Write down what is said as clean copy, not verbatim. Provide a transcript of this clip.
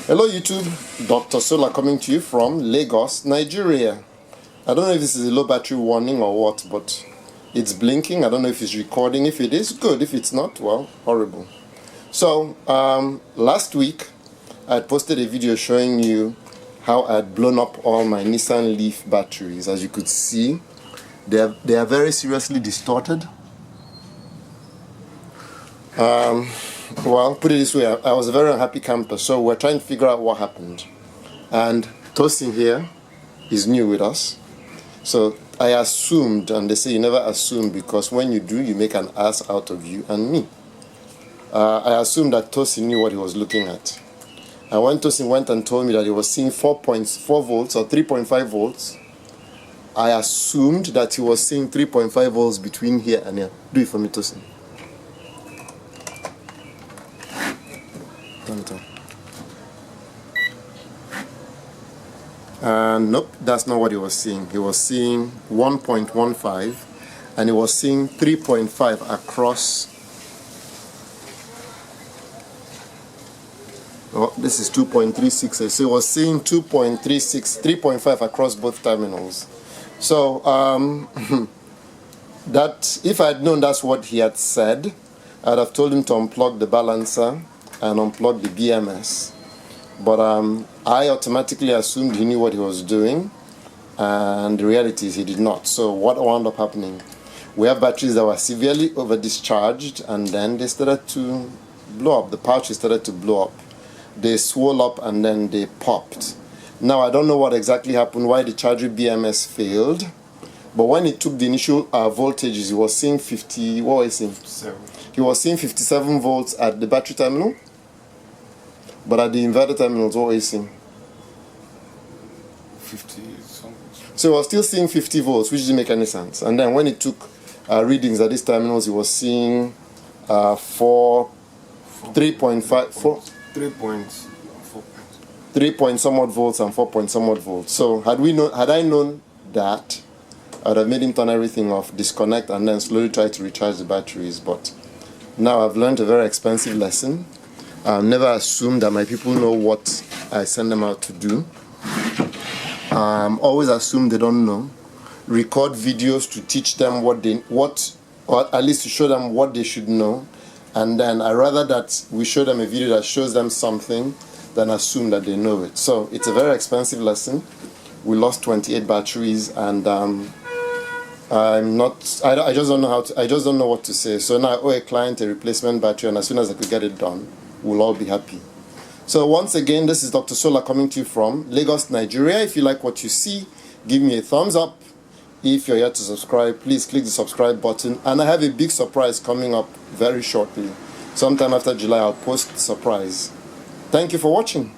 Hello YouTube, Dr. Sola coming to you from Lagos, Nigeria. I don't know if this is a low battery warning or what, but it's blinking. I don't know if it's recording. If it is, good. If it's not, well, horrible. So, last week, I posted a video showing you how I had blown up all my Nissan Leaf batteries. As you could see, they are very seriously distorted. Well, put it this way, I was a very unhappy camper, so we're trying to figure out what happened. And Tosin here is new with us. So I assumed, and they say you never assume because when you do, you make an ass out of you and me. I assumed that Tosin knew what he was looking at. And when Tosin went and told me that he was seeing 4.4 volts or 3.5 volts, I assumed that he was seeing 3.5 volts between here and here. Do it for me, Tosin. And nope, that's not what he was seeing. He was seeing 1.15 and he was seeing 3.5 across. Oh, this is 2.36. So he was seeing 2.36, 3.5 across both terminals. So that if I had known that's what he had said, I'd have told him to unplug the balancer and unplug the BMS. But I automatically assumed he knew what he was doing, and the reality is he did not. So what wound up happening? We have batteries that were severely over discharged, and then they started to blow up. The pouches started to blow up. They swelled up and then they popped. Now I don't know what exactly happened, why the charger BMS failed, but when he took the initial voltages, he was seeing 50. What was he seeing? He was seeing 57 volts at the battery terminal. But at the inverter terminals, what are you seeing? 50 something. So he was still seeing 50 volts, which didn't make any sense. And then when he took readings at these terminals, he was seeing 3 point somewhat volts and 4 point somewhat volts. So had I known that, I'd have made him turn everything off, disconnect, and then slowly try to recharge the batteries. But now I've learned a very expensive lesson. Never assume that my people know what I send them out to do. Always assume they don't know. Record videos to teach them or at least to show them what they should know. And then I rather that we show them a video that shows them something than assume that they know it. So it's a very expensive lesson. We lost 28 batteries, and I just don't know I just don't know what to say. So now I owe a client a replacement battery, and as soon as I could get it done, we'll all be happy. So once again, this is Dr. Sola coming to you from Lagos, Nigeria. If you like what you see, give me a thumbs up. If you're yet to subscribe, please click the subscribe button. And I have a big surprise coming up very shortly. Sometime after July, I'll post the surprise. Thank you for watching.